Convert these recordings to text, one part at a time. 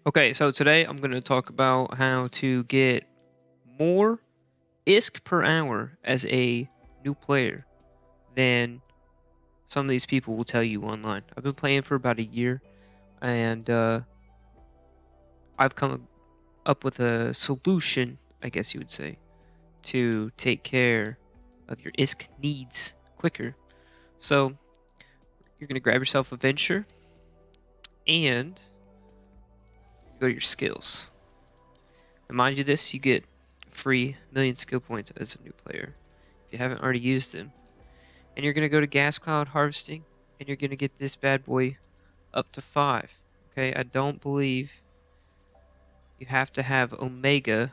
Okay, so today I'm going to talk about how to get more ISK per hour as a new player than some of these people will tell you online. I've been playing for about a year, and I've come up with a solution, I guess you would say, to take care of your ISK needs quicker. So you're going to grab yourself a venture and go to your skills. And mind you this, you get free million skill points as a new player if you haven't already used them. And you're going to go to gas cloud harvesting, and you're going to get this bad boy up to 5. Okay, I don't believe you have to have Omega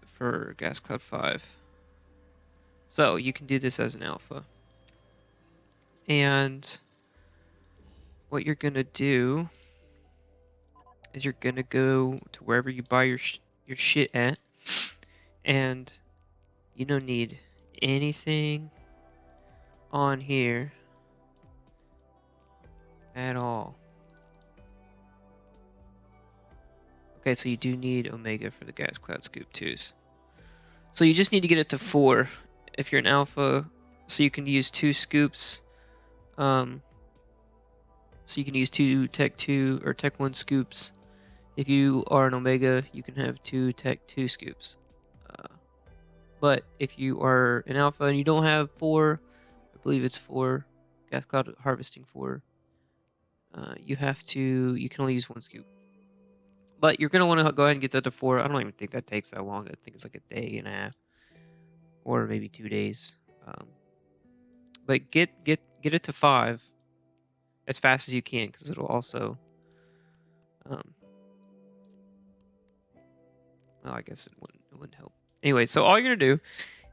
for gas cloud 5. So you can do this as an alpha. And what you're going to do is you're going to go to wherever you buy your shit at, and you don't need anything on here at all. Okay, so you do need Omega for the gas cloud scoop 2s. So you just need to get it to 4 if you're an alpha, so you can use 2 scoops. So you can use 2 tech 2 or tech 1 scoops. If you are an omega, you can have 2 tech 2 scoops. But if you are an alpha and you don't have 4, I believe it's 4 gas cloud harvesting 4. You can only use 1 scoop. But you're gonna want to go ahead and get that to 4. I don't even think that takes that long. I think it's like a day and a half, or maybe 2 days. But get it to 5 as fast as you can, because it'll also, well, I guess it wouldn't help. Anyway, so all you're gonna do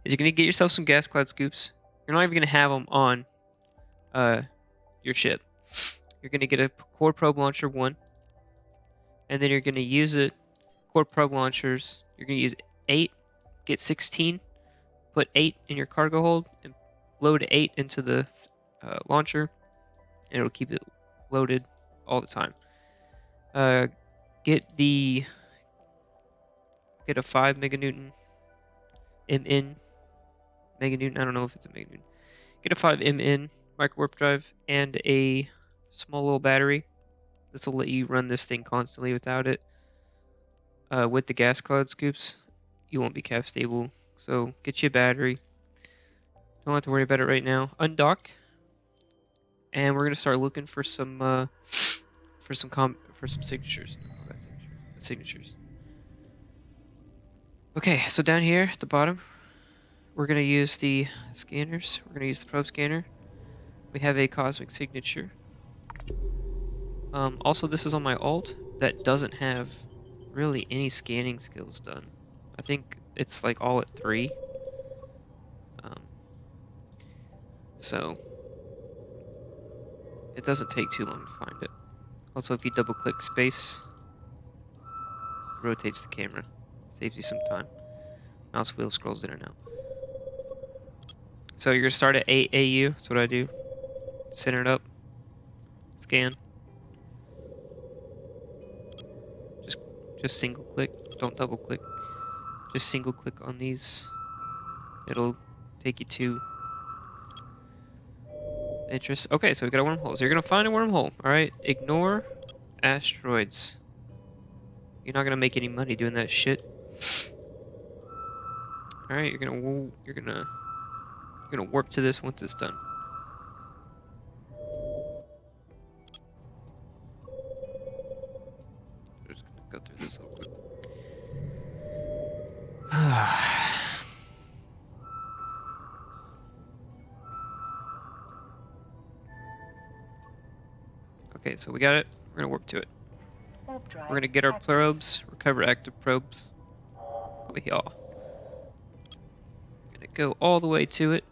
is you're gonna get yourself some gas cloud scoops. You're not even gonna have them on your ship. You're gonna get a core probe launcher 1, and then you're gonna use it. Core probe launchers. You're gonna use 8, get 16, put 8 in your cargo hold, and load 8 into the launcher, and it'll keep it loaded all the time. Get a 5 meganewton MN meganewton. I don't know if it's a meganewton. Get a 5 MN micro warp drive and a small little battery. This will let you run this thing constantly without it. With the gas cloud scoops, you won't be cap stable, so get you a battery. Don't have to worry about it right now. Undock, and we're gonna start looking for some signatures. Signatures. Okay, so down here at the bottom, we're gonna use the scanners. We're gonna use the probe scanner. We have a cosmic signature. Also, this is on my alt that doesn't have really any scanning skills done. I think it's like all at 3. So it doesn't take too long to find it. Also, if you double click space, it rotates the camera. Saves you some time. Mouse wheel scrolls in and out. So you're gonna start at 8 AU. That's what I do. Center it up. Scan. Just single click. Don't double click. Just single click on these. It'll take you to interest. Okay, so we got a wormhole. So you're gonna find a wormhole. All right. Ignore asteroids. You're not gonna make any money doing that shit. All right. You're gonna warp to this once it's done. I'm just gonna go through this real quick. Okay, so we got it. We're gonna warp to it. We're gonna get our probes, recover active probes. Over here. Gonna go all the way to it.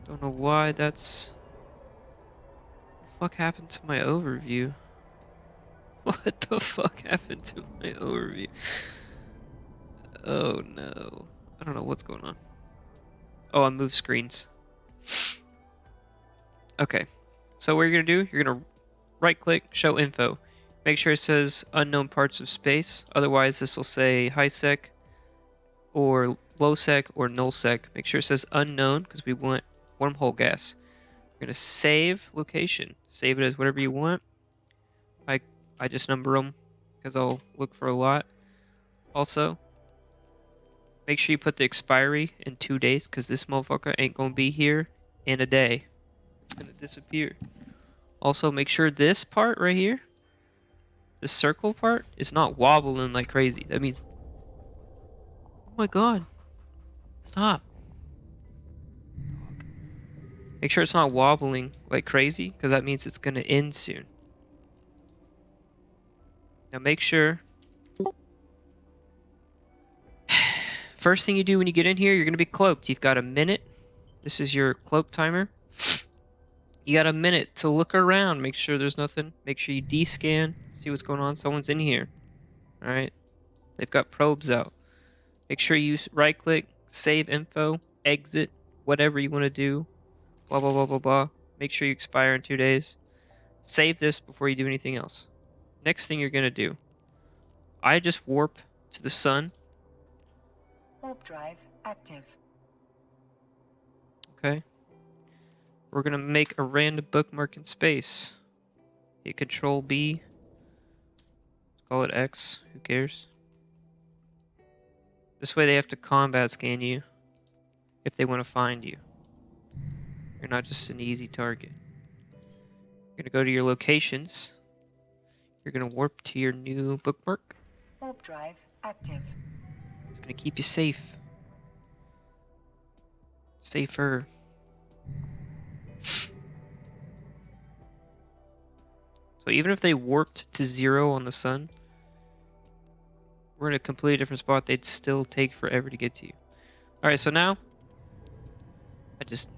Don't know why that's. What the fuck happened to my overview? What the fuck happened to my overview? Oh no. I don't know what's going on. Oh, I moved screens. Okay. So what you're gonna do, you're gonna right click, show info. Make sure it says unknown parts of space. Otherwise, this will say high sec or low sec or null sec. Make sure it says unknown because we want wormhole gas. We're gonna save location. Save it as whatever you want. I I just number them because I'll look for a lot. Also, make sure you put the expiry in 2 days because this motherfucker ain't gonna be here in a day. It's gonna disappear. Also, make sure this part right here, the circle part, is not wobbling like crazy. That means, oh my god, stop. Make sure it's not wobbling like crazy because that means it's gonna end soon. Now make sure, first thing you do when you get in here, you're gonna be cloaked. You've got a minute. This is your cloak timer. You got a minute to look around, make sure there's nothing. Make sure you D-scan, see what's going on. Someone's in here. Alright? They've got probes out. Make sure you right click, save info, exit, whatever you want to do. Blah, blah, blah, blah, blah. Make sure you expire in 2 days. Save this before you do anything else. Next thing you're going to do, I just warp to the sun. Warp drive active. Okay? We're going to make a random bookmark in space. Hit Control B. Let's call it X. Who cares? This way they have to combat scan you if they want to find you. You're not just an easy target. You're going to go to your locations. You're going to warp to your new bookmark. Warp drive active. It's going to keep you safe. Safer. So even if they warped to 0 on the sun, we're in a completely different spot. They'd still take forever to get to you. Alright, so now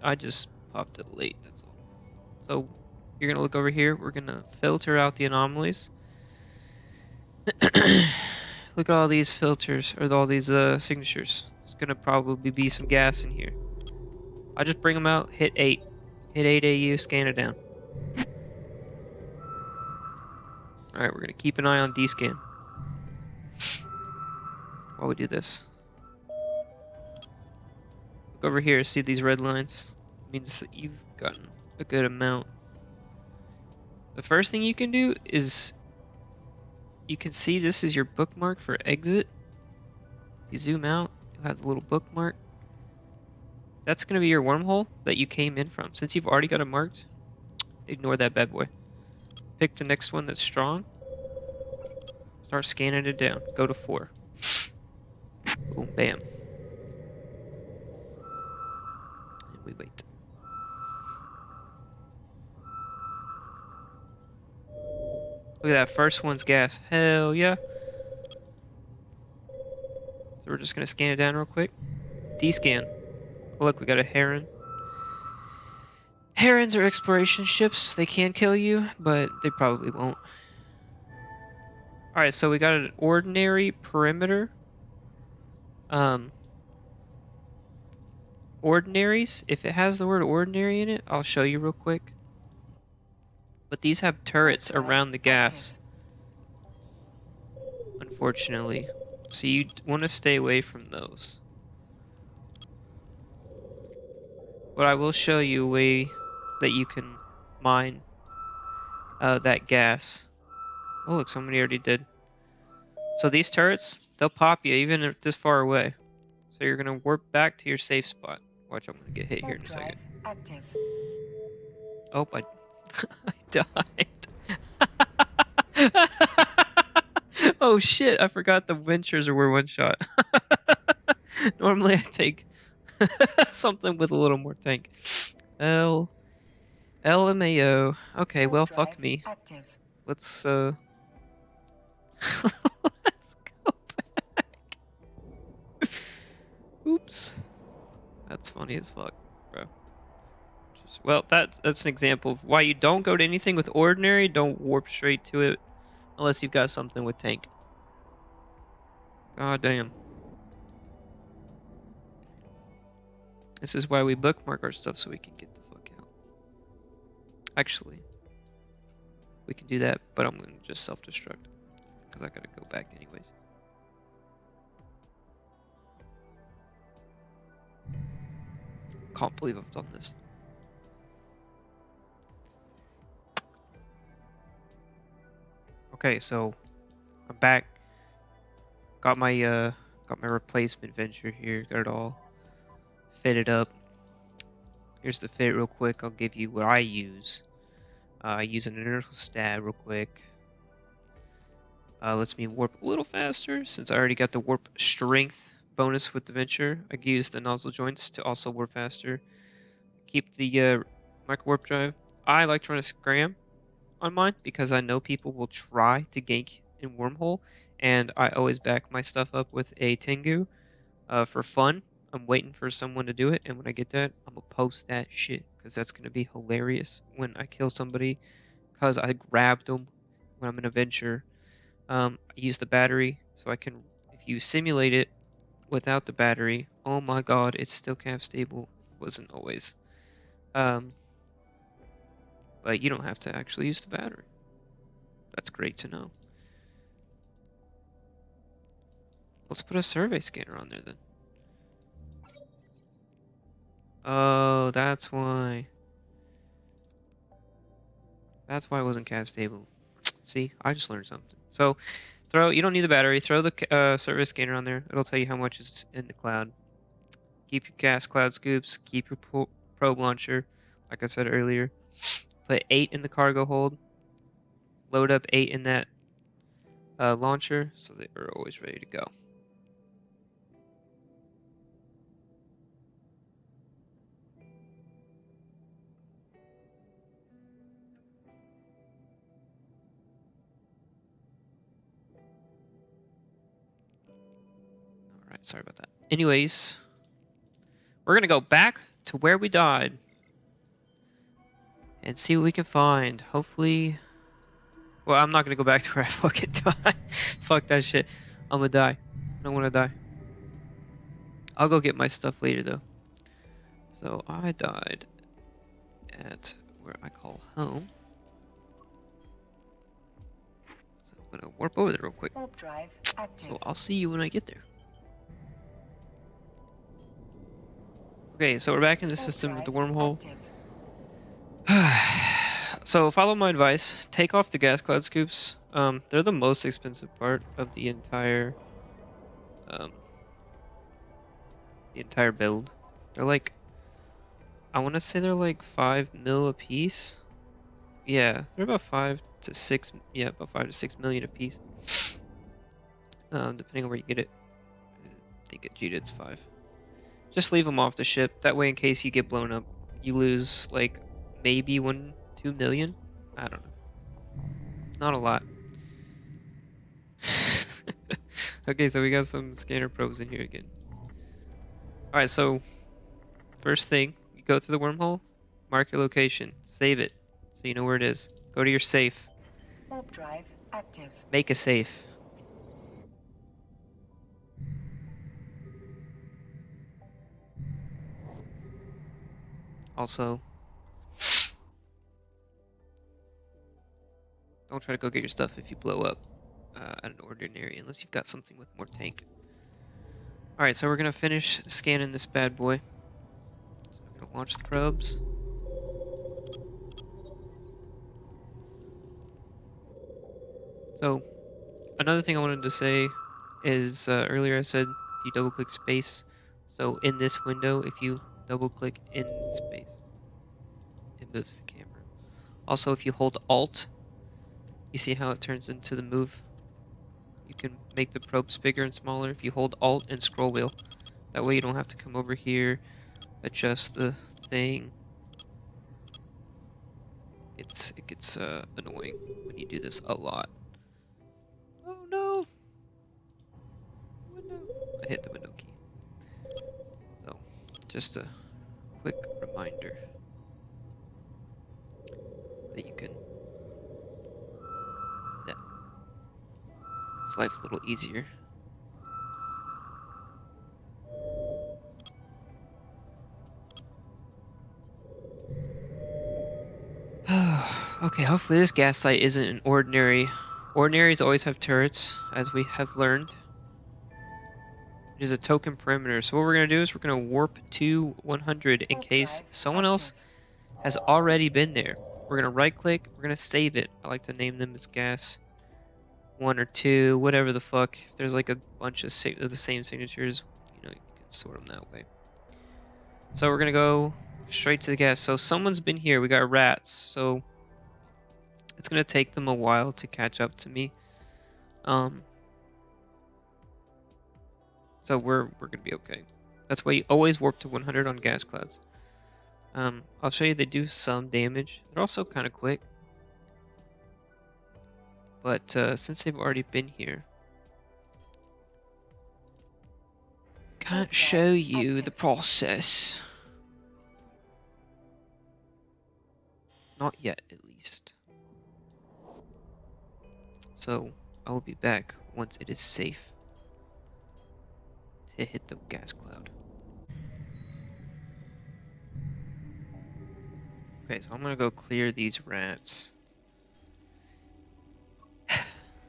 I just popped it late, that's all. So you're gonna look over here, we're gonna filter out the anomalies. Look at all these filters, or all these signatures. There's gonna probably be some gas in here. I just bring them out, hit 8. Hit 8 AU, scan it down. Alright, we're gonna keep an eye on D-scan while we do this. Look over here, see these red lines? It means that you've gotten a good amount. The first thing you can do is, you can see this is your bookmark for exit. You zoom out, you'll have the little bookmark. That's going to be your wormhole that you came in from. Since you've already got it marked, ignore that bad boy. Pick the next one that's strong. Start scanning it down. Go to 4. Boom, bam. And we wait. Look at that, first one's gas. Hell yeah. So we're just going to scan it down real quick. D-scan. Oh, look, we got a heron. Herons are exploration ships. They can kill you, but they probably won't. Alright, so we got an ordinary perimeter. Ordinaries, if it has the word ordinary in it, I'll show you real quick. But these have turrets around the gas, unfortunately. So you want to stay away from those. But I will show you a way that you can mine that gas. Oh look, somebody already did. So these turrets, they'll pop you even if this far away. So you're going to warp back to your safe spot. Watch, I'm going to get hit here in a second. Active. Oh, I died. Oh shit, I forgot the Ventures were one shot. Normally I take something with a little more tank. LMAO. Okay, well fuck me. Active. Let's let's go back. Oops. That's funny as fuck, bro. Well, that's an example of why you don't go to anything with ordinary. Don't warp straight to it unless you've got something with tank. God damn. This is why we bookmark our stuff so we can get the fuck out. Actually, we can do that, but I'm gonna just self-destruct because I gotta go back anyways. Can't believe I've done this. Okay, so I'm back. Got my replacement venture here. Got it all fitted up. Here's the fit real quick. I'll give you what I use. I use an inertial stab real quick. Lets me warp a little faster since I already got the warp strength bonus with the venture. I can use the nozzle joints to also warp faster. Keep the micro warp drive. I like to run a scram on mine because I know people will try to gank in Wormhole, and I always back my stuff up with a Tengu for fun. I'm waiting for someone to do it, and when I get that, I'm gonna post that shit because that's gonna be hilarious when I kill somebody because I grabbed them when I'm in a venture. I use the battery so I can, if you simulate it without the battery, oh my god, it's still calf stable. Wasn't always. Um, but you don't have to actually use the battery. That's great to know. Let's put a survey scanner on there then. Oh, that's why. That's why it wasn't calf stable. See, I just learned something. So, you don't need the battery. Throw the survey scanner on there. It'll tell you how much is in the cloud. Keep your gas cloud scoops. Keep your probe launcher, like I said earlier. Put 8 in the cargo hold. Load up 8 in that launcher so that you're always ready to go. Alright, sorry about that. Anyways, we're going to go back to where we died and see what we can find. Hopefully... Well, I'm not going to go back to where I fucking died. Fuck that shit. I'm going to die. I don't want to die. I'll go get my stuff later, though. So, I died at where I call home. So, I'm going to warp over there real quick. Warp drive active. So, I'll see you when I get there. Okay, so we're back in the system with the wormhole. So follow my advice. Take off the gas cloud scoops. They're the most expensive part of the entire build. They're like, I want to say they're like 5 mil a piece. Yeah, they're about 5 to 6. Yeah, about 5 to 6 million a piece. Depending on where you get it. I think at Jita it's 5. Just leave them off the ship. That way, in case you get blown up, you lose like maybe 2 million. I don't know. Not a lot. Okay, so we got some scanner probes in here again. Alright, so first thing, you go to the wormhole, mark your location, save it, so you know where it is. Go to your safe. Warp drive active. Make a safe. Also, don't try to go get your stuff if you blow up at an ordinary, unless you've got something with more tank. Alright, so we're gonna finish scanning this bad boy. So I'm gonna launch the probes. So, another thing I wanted to say is earlier I said if you double click space, so in this window, if you double click in space, it moves the camera. Also, if you hold Alt, you see how it turns into the move? You can make the probes bigger and smaller if you hold Alt and scroll wheel. That way you don't have to come over here, adjust the thing. It gets annoying when you do this a lot. Oh no! Window. I hit the window key. So, just a quick reminder that you can that makes life a little easier. Okay, hopefully this gas site isn't an ordinary. Ordinaries always have turrets, as we have learned. It is a token perimeter. So what we're going to do is we're going to warp to 100 in Warp case drive someone else active. has already been there. We're going to right click, we're going to save it. I like to name them as gas 1 or 2, whatever the fuck. If there's like a bunch of the same signatures, you can sort them that way. So we're going to go straight to the gas. So someone's been here. We got rats. So it's going to take them a while to catch up to me. So we're going to be okay. That's why you always warp to 100 on gas clouds. I'll show you they do some damage. They're also kind of quick. But since they've already been here, can't show you the process. Not yet, at least. So I will be back once it is safe to hit the gas cloud. Okay, so I'm gonna go clear these rats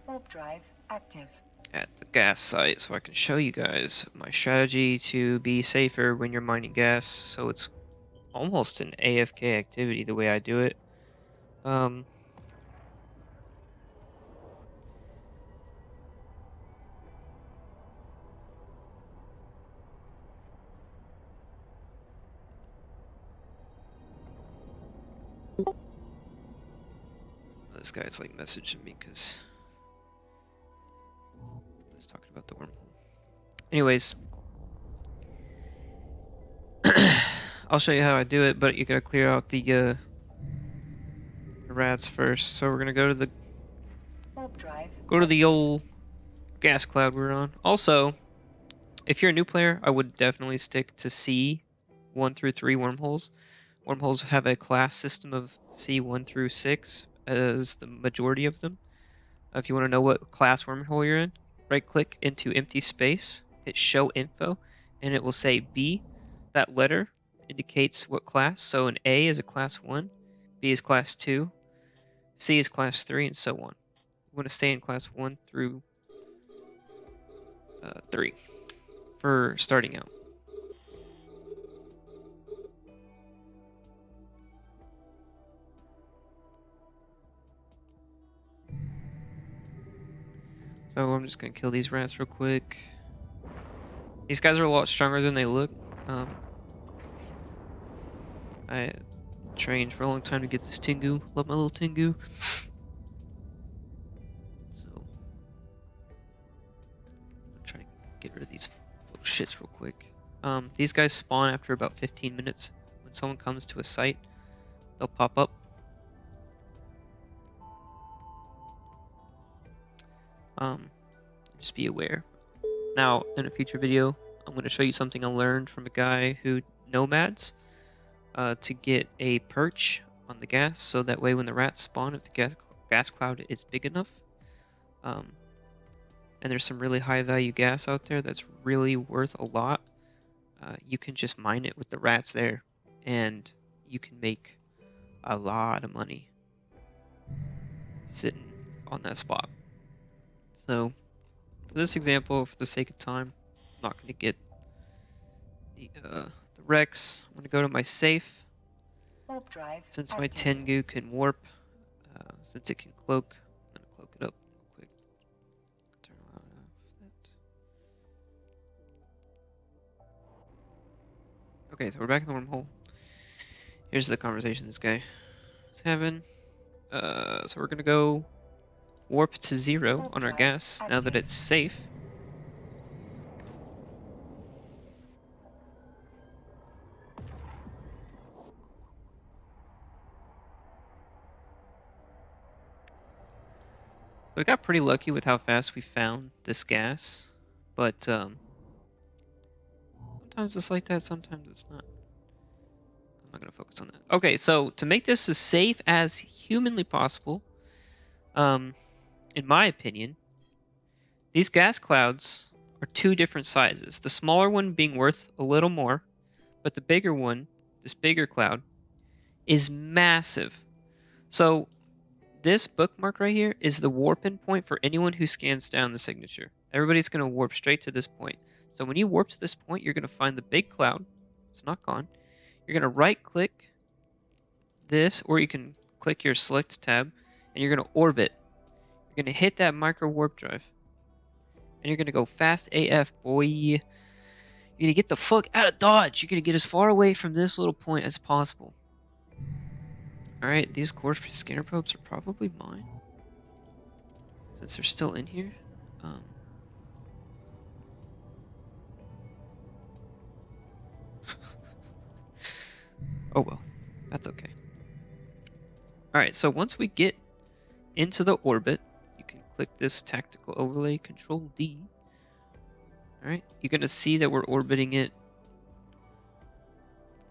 Warp drive active. at the gas site so I can show you guys my strategy to be safer when you're mining gas. So it's almost an AFK activity the way I do it. This guy's like messaging me because I was talking about the wormhole. Anyways, I'll show you how I do it, but you gotta clear out the rats first. So we're gonna go to the old gas cloud we're on. Also, if you're a new player, I would definitely stick to C 1 through 3 wormholes. Wormholes have a class system of C1 through 6 as the majority of them. If you want to know what class wormhole you're in, right click into empty space, hit show info, and it will say B. That letter indicates what class. So an A is a class 1, B is class 2, C is class 3, and so on. You want to stay in class 1 through 3 for starting out. So I'm just going to kill these rats real quick. These guys are a lot stronger than they look. I trained for a long time to get this Tengu. Love my little Tengu. So I'm trying to get rid of these little shits real quick. These guys spawn after about 15 minutes. When someone comes to a site, they'll pop up. Just be aware. Now, in a future video, I'm going to show you something I learned from a guy who nomads to get a perch on the gas, so that way when the rats spawn, if the gas cloud is big enough, and there's some really high value gas out there that's really worth a lot, you can just mine it with the rats there, and you can make a lot of money sitting on that spot. So for this example, for the sake of time, I'm not going to get the Rex. I'm going to go to my safe. Warp drive Since active. my Tengu can warp, since it can cloak, I'm going to cloak it up real quick. Turn off that. Okay, so we're back in the wormhole. Here's the conversation this guy is having. So we're going to go warp to 0 on our gas now that it's safe. We got pretty lucky with how fast we found this gas, but sometimes it's like that, sometimes it's not. I'm not going to focus on that. Okay, so to make this as safe as humanly possible, in my opinion, these gas clouds are 2 different sizes. The smaller one being worth a little more, but the bigger one, this bigger cloud, is massive. So this bookmark right here is the warp-in point for anyone who scans down the signature. Everybody's going to warp straight to this point. So when you warp to this point, you're going to find the big cloud. It's not gone. You're going to right-click this, or you can click your select tab, and you're going to orbit. You're going to hit that micro warp drive. And you're going to go fast AF, boy. You're going to get the fuck out of Dodge. You're going to get as far away from this little point as possible. Alright, these core scanner probes are probably mine. Since they're still in here. Oh well, that's okay. Alright, so once we get into the orbit, you can click this tactical overlay, Control D. Alright, you're going to see that we're orbiting it.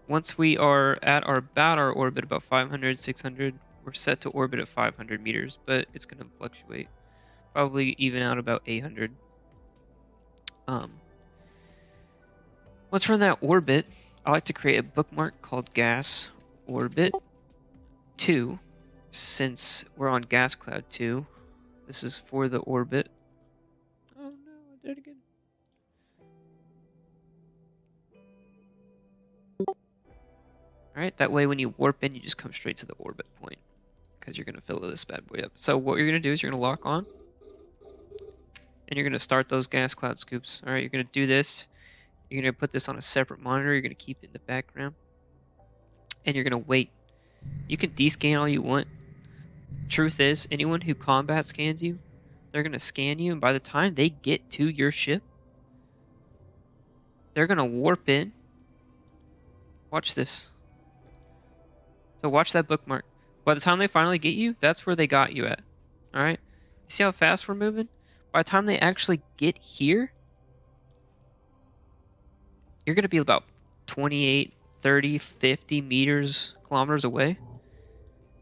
Once we are at about our orbit, about 500, 600, we're set to orbit at 500 meters, but it's going to fluctuate. Probably even out about 800. Once we're in that orbit, I like to create a bookmark called Gas Orbit 2, since we're on Gas Cloud 2. This is for the orbit. Oh no, I did it again. Alright, that way when you warp in, you just come straight to the orbit point, because you're going to fill this bad boy up. So what you're going to do is you're going to lock on, and you're going to start those gas cloud scoops. Alright, you're going to do this. You're going to put this on a separate monitor. You're going to keep it in the background. And you're going to wait. You can descan all you want. Truth is, anyone who combat scans you, they're going to scan you, and by the time they get to your ship, they're going to warp in. Watch this. So watch that bookmark. By the time they finally get you, that's where they got you at. Alright? You see how fast we're moving? By the time they actually get here, you're going to be about 28, 30, 50 meters, kilometers away.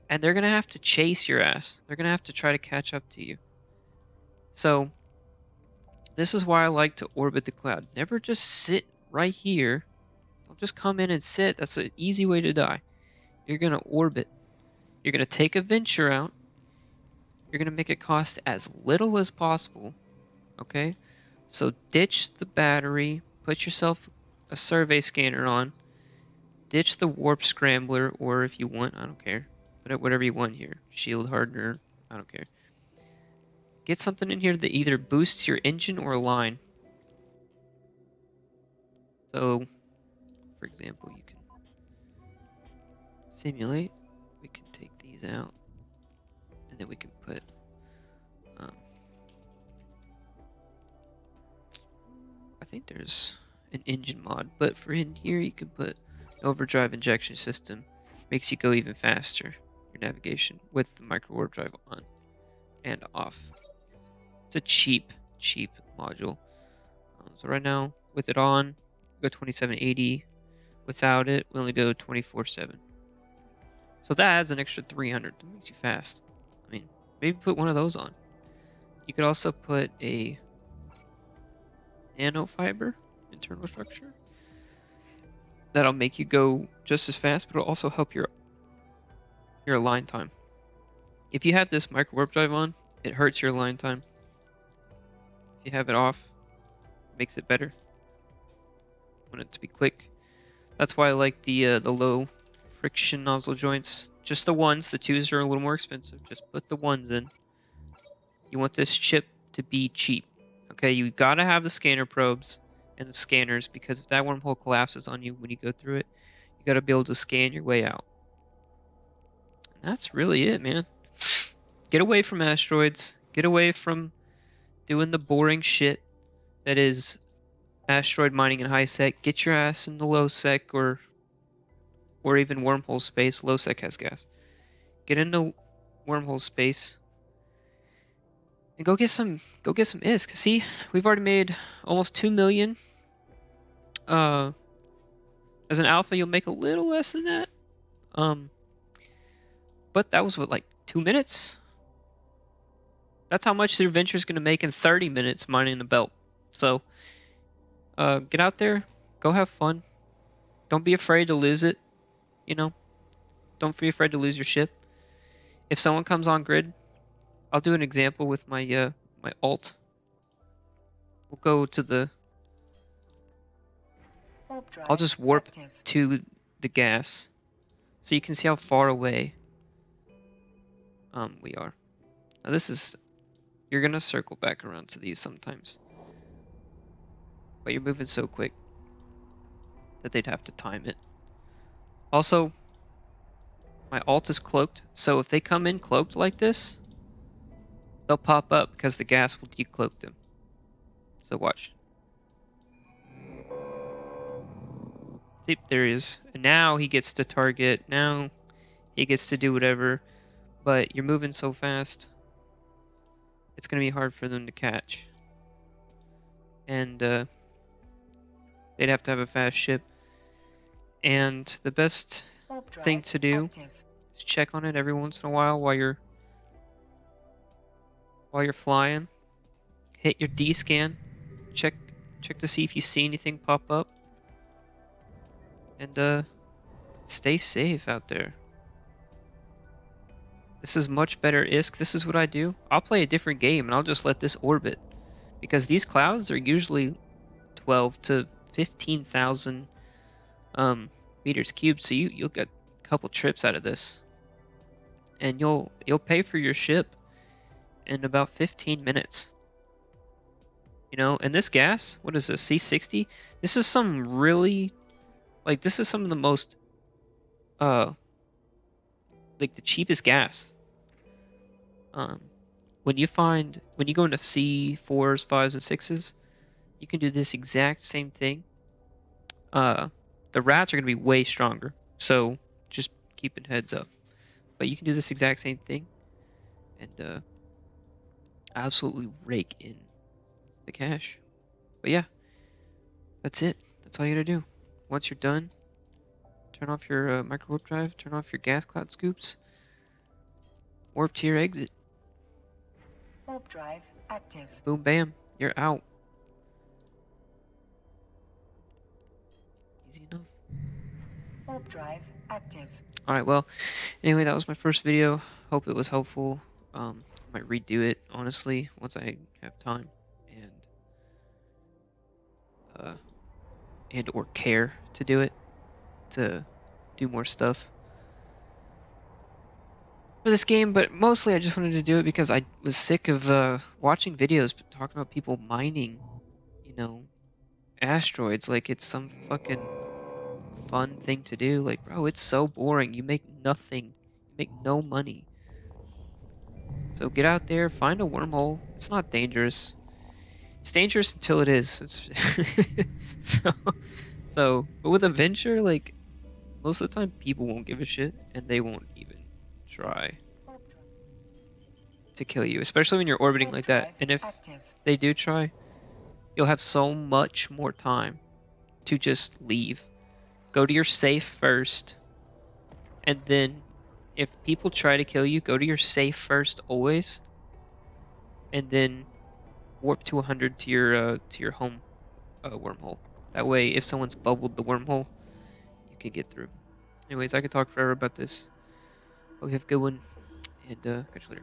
And they're going to have to chase your ass. They're going to have to try to catch up to you. So, this is why I like to orbit the cloud. Never just sit right here. Don't just come in and sit. That's an easy way to die. You're going to orbit. You're going to take a venture out. You're going to make it cost as little as possible. Okay? So ditch the battery. Put yourself a survey scanner on. Ditch the warp scrambler, or if you want, I don't care. Put it whatever you want here. Shield hardener, I don't care. Get something in here that either boosts your engine or line. So, for example, you can simulate. We can take these out, and then we can put I think there's an engine mod, but for in here you can put overdrive injection system. Makes you go even faster, your navigation, with the micro warp drive on and off. It's a cheap module. So right now, with it on, we go 2780. Without it, we only go 24/7. So that adds an extra 300. That makes you fast. I mean, maybe put one of those on. You could also put a nanofiber internal structure. That'll make you go just as fast, but it'll also help your line time. If you have this micro warp drive on, it hurts your line time. If you have it off, it makes it better. Want it to be quick. That's why I like the low friction nozzle joints. Just the ones. The twos are a little more expensive. Just put the ones in. You want this chip to be cheap. Okay, you gotta have the scanner probes and the scanners, because if that wormhole collapses on you when you go through it, you gotta be able to scan your way out. And that's really it, man. Get away from asteroids. Get away from doing the boring shit that is asteroid mining in high sec. Get your ass in the low sec or even wormhole space. Low sec has gas. Get into wormhole space and go get some ISK. See, we've already made almost 2 million. As an alpha, you'll make a little less than that. But that was what, like 2 minutes? That's how much the adventure is going to make in 30 minutes mining the belt. So, get out there, go have fun. Don't be afraid to lose it. You know, don't be afraid to lose your ship. if someone comes on grid, I'll do an example with my alt. We'll go to the. Warp drive I'll just warp active. to the gas, so you can see how far away we are. Now this is. You're gonna circle back around to these sometimes, but you're moving so quick that they'd have to time it. Also, my alt is cloaked, so if they come in cloaked like this, they'll pop up because the gas will decloak them. So watch. See, there he is. And now he gets to target. Now he gets to do whatever. But you're moving so fast, it's going to be hard for them to catch. And they'd have to have a fast ship. And the best Warp drive thing to do active. is check on it every once in a while while you're flying. Hit your D scan. Check to see if you see anything pop up. And stay safe out there. This is much better ISK. This is what I do. I'll play a different game and I'll just let this orbit. Because these clouds are usually 12 to 15,000 meters cubed, so you'll get a couple trips out of this. And you'll pay for your ship in about 15 minutes. You know, and this gas, what is this, C60? This is some really, like, this is some of the most, like, the cheapest gas. When you go into C4s, 5s, and 6s, you can do this exact same thing. The rats are going to be way stronger, so just keep it heads up. But you can do this exact same thing and absolutely rake in the cash. But yeah, that's it. That's all you gotta do. Once you're done, turn off your micro warp drive, turn off your gas cloud scoops, warp to your exit. Warp drive active. Boom, bam, you're out. Easy enough. Warp drive active. Alright, well, anyway, that was my first video. Hope it was helpful. I might redo it, honestly, once I have time uh, and or care to do it, to do more stuff for this game. But mostly I just wanted to do it because I was sick of watching videos talking about people mining, you know, asteroids like it's some fucking fun thing to do. Like, bro, it's so boring. You make nothing. You make no money. So get out there, find a wormhole. It's not dangerous. It's dangerous until it is. It's so but with a venture, like, most of the time people won't give a shit and they won't even try to kill you, especially when you're orbiting like that. And if they do try, you'll have so much more time to just leave. Go to your safe first, and then if people try to kill you, go to your safe first always, and then warp to 100 to your home wormhole. That way, if someone's bubbled the wormhole, you can get through. Anyways, I could talk forever about this. Hope you have a good one, and catch you later.